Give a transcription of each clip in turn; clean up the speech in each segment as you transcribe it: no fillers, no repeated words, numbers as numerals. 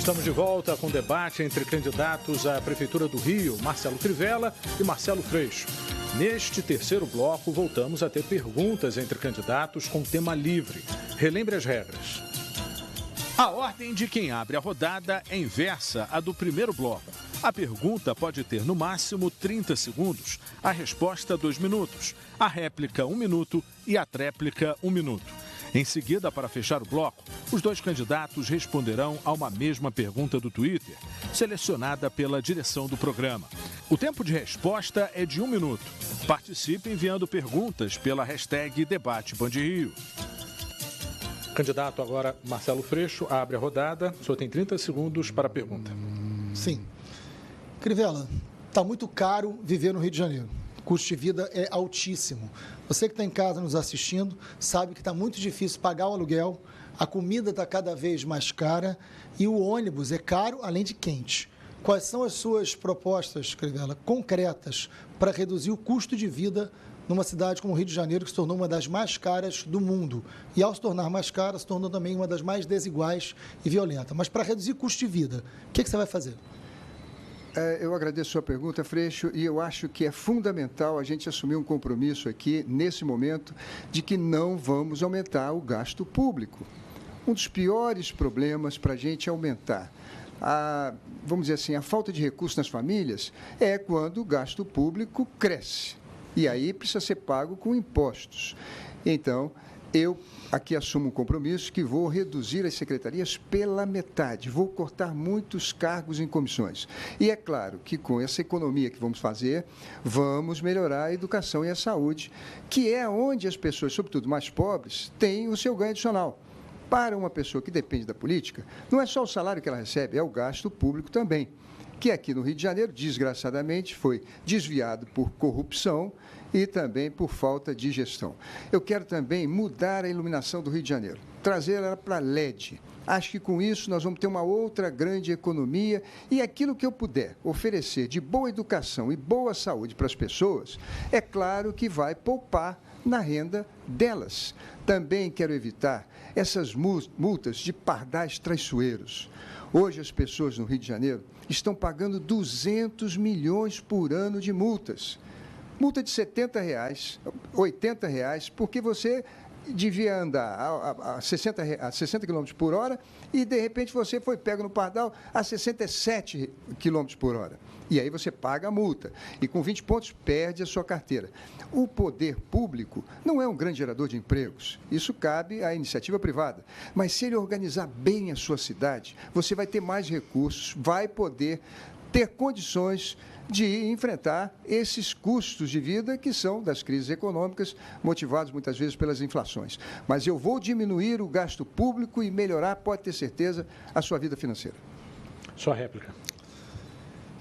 Estamos de volta com debate entre candidatos à Prefeitura do Rio, Marcelo Crivella e Marcelo Freixo. Neste terceiro bloco, voltamos a ter perguntas entre candidatos com tema livre. Relembre as regras. A ordem de quem abre a rodada é inversa à do primeiro bloco. A pergunta pode ter no máximo 30 segundos, a resposta 2 minutos, a réplica 1 minuto e a tréplica 1 minuto. Em seguida, para fechar o bloco, os dois candidatos responderão a uma mesma pergunta do Twitter, selecionada pela direção do programa. O tempo de resposta é de 1 minuto. Participe enviando perguntas pela hashtag #DebateBandRio. Candidato agora, Marcelo Freixo, abre a rodada. O senhor tem 30 segundos para a pergunta. Sim. Crivella, está muito caro viver no Rio de Janeiro. O custo de vida é altíssimo. Você que está em casa nos assistindo sabe que está muito difícil pagar o aluguel, a comida está cada vez mais cara e o ônibus é caro, além de quente. Quais são as suas propostas, Crivella, concretas para reduzir o custo de vida numa cidade como o Rio de Janeiro, que se tornou uma das mais caras do mundo? E, ao se tornar mais cara, se tornou também uma das mais desiguais e violentas. Mas, para reduzir custo de vida, o que você vai fazer? Eu agradeço a sua pergunta, Freixo, e eu acho que é fundamental a gente assumir um compromisso aqui, nesse momento, de que não vamos aumentar o gasto público. Um dos piores problemas para a gente aumentar vamos dizer assim, a falta de recursos nas famílias é quando o gasto público cresce. E aí precisa ser pago com impostos. Então, eu aqui assumo um compromisso que vou reduzir as secretarias pela metade, vou cortar muitos cargos em comissões. E é claro que com essa economia que vamos fazer, vamos melhorar a educação e a saúde, que é onde as pessoas, sobretudo mais pobres, têm o seu ganho adicional. Para uma pessoa que depende da política, não é só o salário que ela recebe, é o gasto público também, que aqui no Rio de Janeiro, desgraçadamente, foi desviado por corrupção e também por falta de gestão. Eu quero também mudar a iluminação do Rio de Janeiro, trazer ela para LED. Acho que com isso nós vamos ter uma outra grande economia e aquilo que eu puder oferecer de boa educação e boa saúde para as pessoas, é claro que vai poupar na renda delas. Também quero evitar essas multas de pardais traiçoeiros. Hoje as pessoas no Rio de Janeiro estão pagando 200 milhões por ano de multas. Multa de R$70, R$80, porque você devia andar a 60 km por hora e, de repente, você foi pego no pardal a 67 km por hora. E aí você paga a multa. E com 20 pontos, perde a sua carteira. O poder público não é um grande gerador de empregos. Isso cabe à iniciativa privada. Mas se ele organizar bem a sua cidade, você vai ter mais recursos, vai poder ter condições de enfrentar esses custos de vida que são das crises econômicas, motivados muitas vezes pelas inflações. Mas eu vou diminuir o gasto público e melhorar, pode ter certeza, a sua vida financeira. Sua réplica.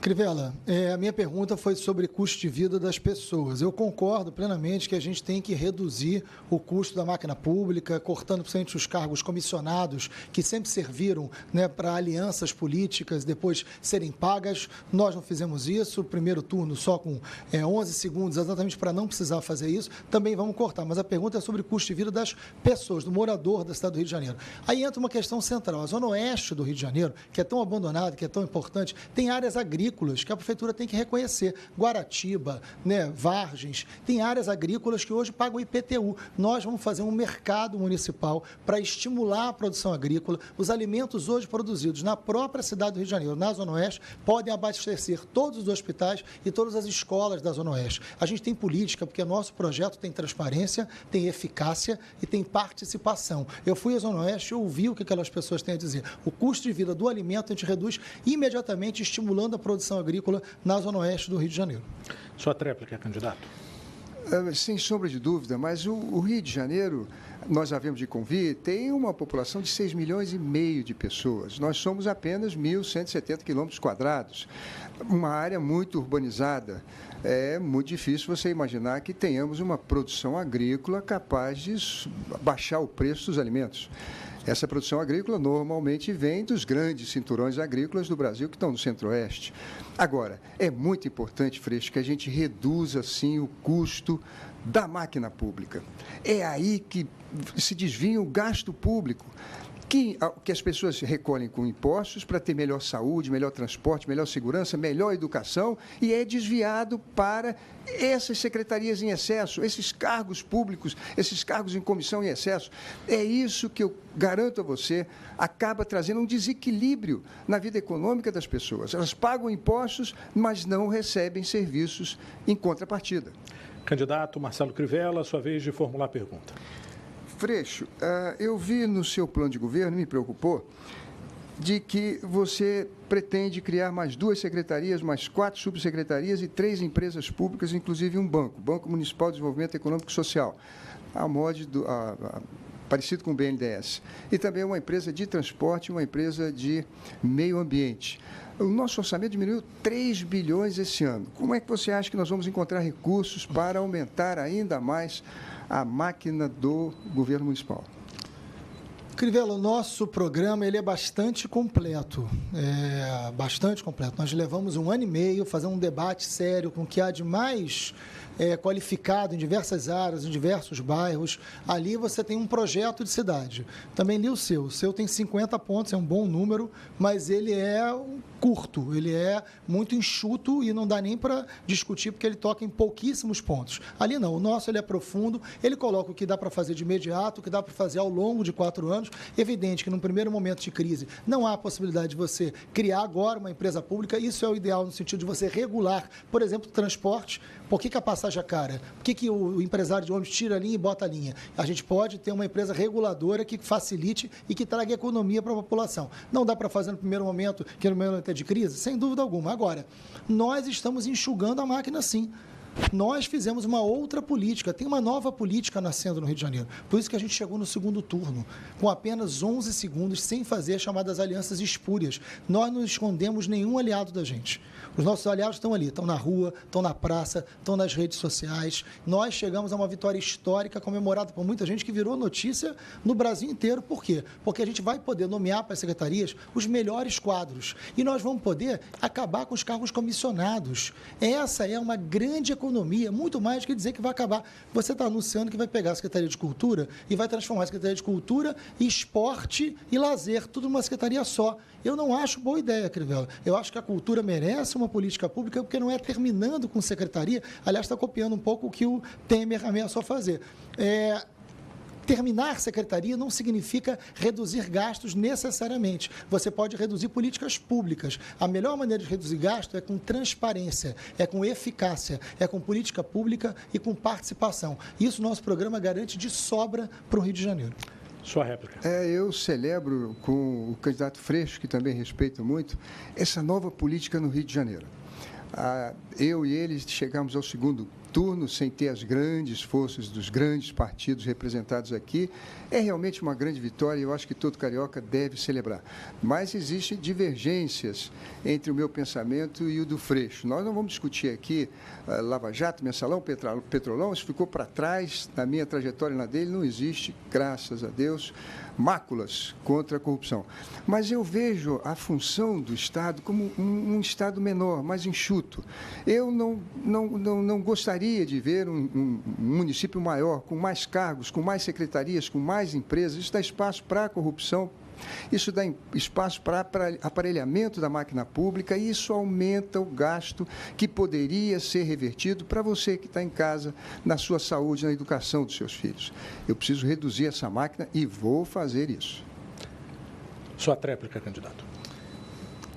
Crivella, a minha pergunta foi sobre custo de vida das pessoas. Eu concordo plenamente que a gente tem que reduzir o custo da máquina pública, cortando principalmente os cargos comissionados, que sempre serviram, né, para alianças políticas depois serem pagas. Nós não fizemos isso, o primeiro turno só com 11 segundos, exatamente para não precisar fazer isso. Também vamos cortar, mas a pergunta é sobre o custo de vida das pessoas, do morador da cidade do Rio de Janeiro. Aí entra uma questão central. A zona oeste do Rio de Janeiro, que é tão abandonada, que é tão importante, tem áreas agrícolas que a prefeitura tem que reconhecer. Guaratiba, né, Vargens, tem áreas agrícolas que hoje pagam IPTU. Nós vamos fazer um mercado municipal para estimular a produção agrícola. Os alimentos hoje produzidos na própria cidade do Rio de Janeiro, na Zona Oeste, podem abastecer todos os hospitais e todas as escolas da Zona Oeste. A gente tem política, porque nosso projeto tem transparência, tem eficácia e tem participação. Eu fui à Zona Oeste e ouvi o que aquelas pessoas têm a dizer. O custo de vida do alimento a gente reduz imediatamente, estimulando a produção agrícola na Zona Oeste do Rio de Janeiro. Sua tréplica, candidato. Sem sombra de dúvida, mas o Rio de Janeiro, nós havemos de convir, tem uma população de 6,5 milhões de pessoas. Nós somos apenas 1.170 quilômetros quadrados, uma área muito urbanizada. É muito difícil você imaginar que tenhamos uma produção agrícola capaz de baixar o preço dos alimentos. Essa produção agrícola normalmente vem dos grandes cinturões agrícolas do Brasil que estão no Centro-Oeste. Agora, é muito importante, Freixo, que a gente reduza, sim, o custo da máquina pública. É aí que se desvia o gasto público. que as pessoas recolhem com impostos para ter melhor saúde, melhor transporte, melhor segurança, melhor educação, e é desviado para essas secretarias em excesso, esses cargos públicos, esses cargos em comissão em excesso. É isso que eu garanto a você, acaba trazendo um desequilíbrio na vida econômica das pessoas. Elas pagam impostos, mas não recebem serviços em contrapartida. Candidato Marcelo Crivella, sua vez de formular a pergunta. Freixo, eu vi no seu plano de governo, me preocupou, de que você pretende criar mais 2 secretarias, mais 4 subsecretarias e 3 empresas públicas, inclusive um banco, Banco Municipal de Desenvolvimento Econômico e Social, parecido com o BNDES. E também uma empresa de transporte e uma empresa de meio ambiente. O nosso orçamento diminuiu 3 bilhões esse ano. Como é que você acha que nós vamos encontrar recursos para aumentar ainda mais a máquina do governo municipal? Crivella, o nosso programa ele é bastante completo, bastante completo. Nós levamos 1 ano e meio fazendo um debate sério com o que há de mais qualificado em diversas áreas, em diversos bairros. Ali você tem um projeto de cidade. Também li o seu tem 50 pontos, é um bom número, mas ele é curto, ele é muito enxuto e não dá nem para discutir, porque ele toca em pouquíssimos pontos. Ali não, o nosso ele é profundo, ele coloca o que dá para fazer de imediato, o que dá para fazer ao longo de 4 anos. Evidente que num primeiro momento de crise não há a possibilidade de você criar agora uma empresa pública, isso é o ideal no sentido de você regular, por exemplo, o transporte. Por que a passagem é cara? Por que o empresário de ônibus tira a linha e bota a linha? A gente pode ter uma empresa reguladora que facilite e que traga economia para a população. Não dá para fazer no primeiro momento, que no momento de crise? Sem dúvida alguma. Agora, nós estamos enxugando a máquina sim. Nós fizemos uma outra política, tem uma nova política nascendo no Rio de Janeiro. Por isso que a gente chegou no segundo turno, com apenas 11 segundos, sem fazer as chamadas alianças espúrias. Nós não escondemos nenhum aliado da gente. Os nossos aliados estão ali, estão na rua, estão na praça, estão nas redes sociais. Nós chegamos a uma vitória histórica comemorada por muita gente que virou notícia no Brasil inteiro. Por quê? Porque a gente vai poder nomear para as secretarias os melhores quadros. E nós vamos poder acabar com os cargos comissionados. Essa é uma grande economia, muito mais do que dizer que vai acabar. Você está anunciando que vai pegar a Secretaria de Cultura e vai transformar a Secretaria de Cultura, esporte e lazer, tudo numa secretaria só. Eu não acho boa ideia, Crivella. Eu acho que a cultura merece uma política pública, porque não é terminando com secretaria. Aliás, está copiando um pouco o que o Temer ameaçou fazer. Terminar secretaria não significa reduzir gastos necessariamente. Você pode reduzir políticas públicas. A melhor maneira de reduzir gasto é com transparência, é com eficácia, é com política pública e com participação. Isso o nosso programa garante de sobra para o Rio de Janeiro. Sua réplica. Eu celebro com o candidato Freixo, que também respeito muito, essa nova política no Rio de Janeiro. Eu e ele chegamos ao segundo turno sem ter as grandes forças dos grandes partidos representados aqui. É realmente uma grande vitória e eu acho que todo carioca deve celebrar. Mas existem divergências entre o meu pensamento e o do Freixo. Nós não vamos discutir aqui Lava Jato, Mensalão, Petrolão, isso ficou para trás na minha trajetória e na dele, não existe, graças a Deus, máculas contra a corrupção. Mas eu vejo a função do Estado como um Estado menor, mais enxuto. Eu não gostaria de ver um município maior, com mais cargos, com mais secretarias, com mais empresas. Isso dá espaço para a corrupção, isso dá espaço para aparelhamento da máquina pública e isso aumenta o gasto que poderia ser revertido para você que está em casa, na sua saúde, na educação dos seus filhos. Eu preciso reduzir essa máquina e vou fazer isso. Sua tréplica, candidato.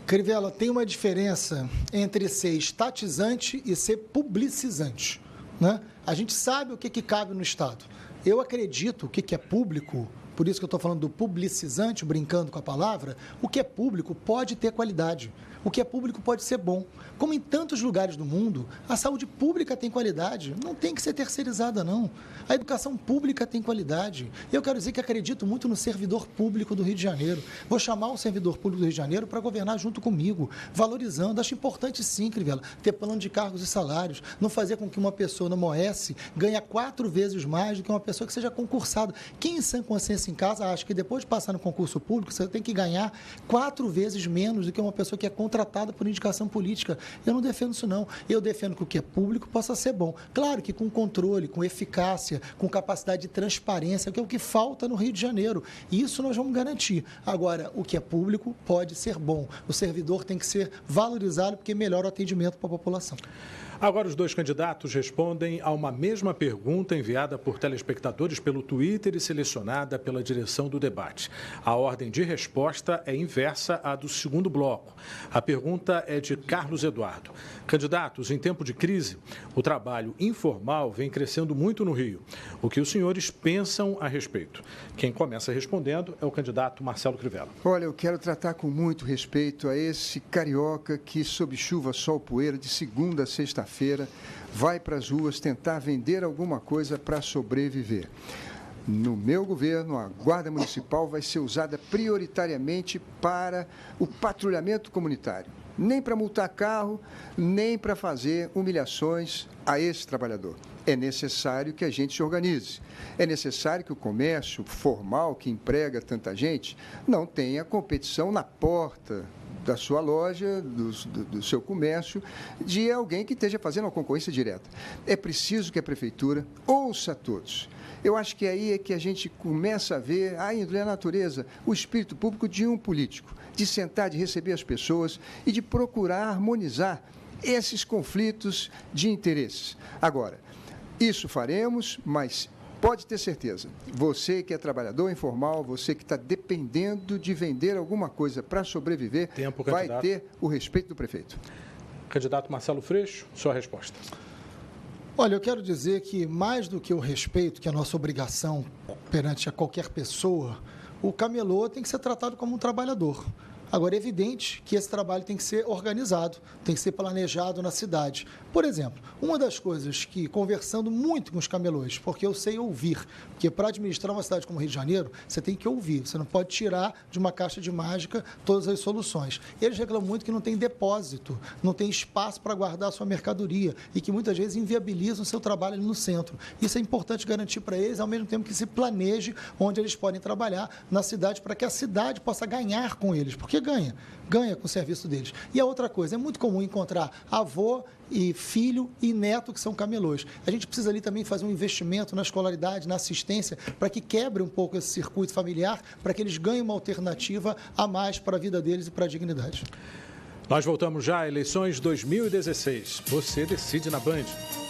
Crivella, tem uma diferença entre ser estatizante e ser publicizante, né? A gente sabe o que cabe no Estado. Eu acredito que é público, por isso que eu estou falando do publicizante, brincando com a palavra, o que é público pode ter qualidade. O que é público pode ser bom. Como em tantos lugares do mundo, a saúde pública tem qualidade, não tem que ser terceirizada, não. A educação pública tem qualidade. Eu quero dizer que acredito muito no servidor público do Rio de Janeiro. Vou chamar o servidor público do Rio de Janeiro para governar junto comigo, valorizando. Acho importante sim, Crivella, ter plano de cargos e salários, não fazer com que uma pessoa no MOS ganhe 4 vezes mais do que uma pessoa que seja concursada. Quem em sã consciência em casa acha que depois de passar no concurso público, você tem que ganhar 4 vezes menos do que uma pessoa que é contratada contratada por indicação política. Eu não defendo isso, não. Eu defendo que o que é público possa ser bom. Claro que com controle, com eficácia, com capacidade de transparência, que é o que falta no Rio de Janeiro. E isso nós vamos garantir. Agora, o que é público pode ser bom. O servidor tem que ser valorizado porque melhora o atendimento para a população. Agora, os dois candidatos respondem a uma mesma pergunta enviada por telespectadores pelo Twitter e selecionada pela direção do debate. A ordem de resposta é inversa à do segundo bloco. A pergunta é de Carlos Eduardo. Candidatos, em tempo de crise, o trabalho informal vem crescendo muito no Rio. O que os senhores pensam a respeito? Quem começa respondendo é o candidato Marcelo Crivella. Olha, eu quero tratar com muito respeito a esse carioca que, sob chuva, sol, poeira, de segunda a sexta-feira, vai para as ruas tentar vender alguma coisa para sobreviver. No meu governo, a Guarda Municipal vai ser usada prioritariamente para o patrulhamento comunitário. Nem para multar carro, nem para fazer humilhações a esse trabalhador. É necessário que a gente se organize. É necessário que o comércio formal, que emprega tanta gente, não tenha competição na porta da sua loja, do seu comércio, de alguém que esteja fazendo uma concorrência direta. É preciso que a Prefeitura ouça a todos. Eu acho que aí é que a gente começa a ver a índole, a natureza, o espírito público de um político, de sentar, de receber as pessoas e de procurar harmonizar esses conflitos de interesses. Agora, isso faremos, mas pode ter certeza, você que é trabalhador informal, você que está dependendo de vender alguma coisa para sobreviver, vai ter o respeito do prefeito. Candidato Marcelo Freixo, sua resposta. Olha, eu quero dizer que mais do que o respeito, que é a nossa obrigação perante a qualquer pessoa, o camelô tem que ser tratado como um trabalhador. Agora, é evidente que esse trabalho tem que ser organizado, tem que ser planejado na cidade. Por exemplo, uma das coisas que, conversando muito com os camelôs, porque eu sei ouvir, porque para administrar uma cidade como Rio de Janeiro, você tem que ouvir, você não pode tirar de uma caixa de mágica todas as soluções. Eles reclamam muito que não tem depósito, não tem espaço para guardar a sua mercadoria e que muitas vezes inviabilizam o seu trabalho ali no centro. Isso é importante garantir para eles, ao mesmo tempo que se planeje onde eles podem trabalhar na cidade, para que a cidade possa ganhar com eles, porque ganha com o serviço deles. E a outra coisa, é muito comum encontrar avô e filho e neto que são camelôs. A gente precisa ali também fazer um investimento na escolaridade, na assistência, para que quebre um pouco esse circuito familiar, para que eles ganhem uma alternativa a mais para a vida deles e para a dignidade. Nós voltamos já a eleições 2016. Você decide na Band.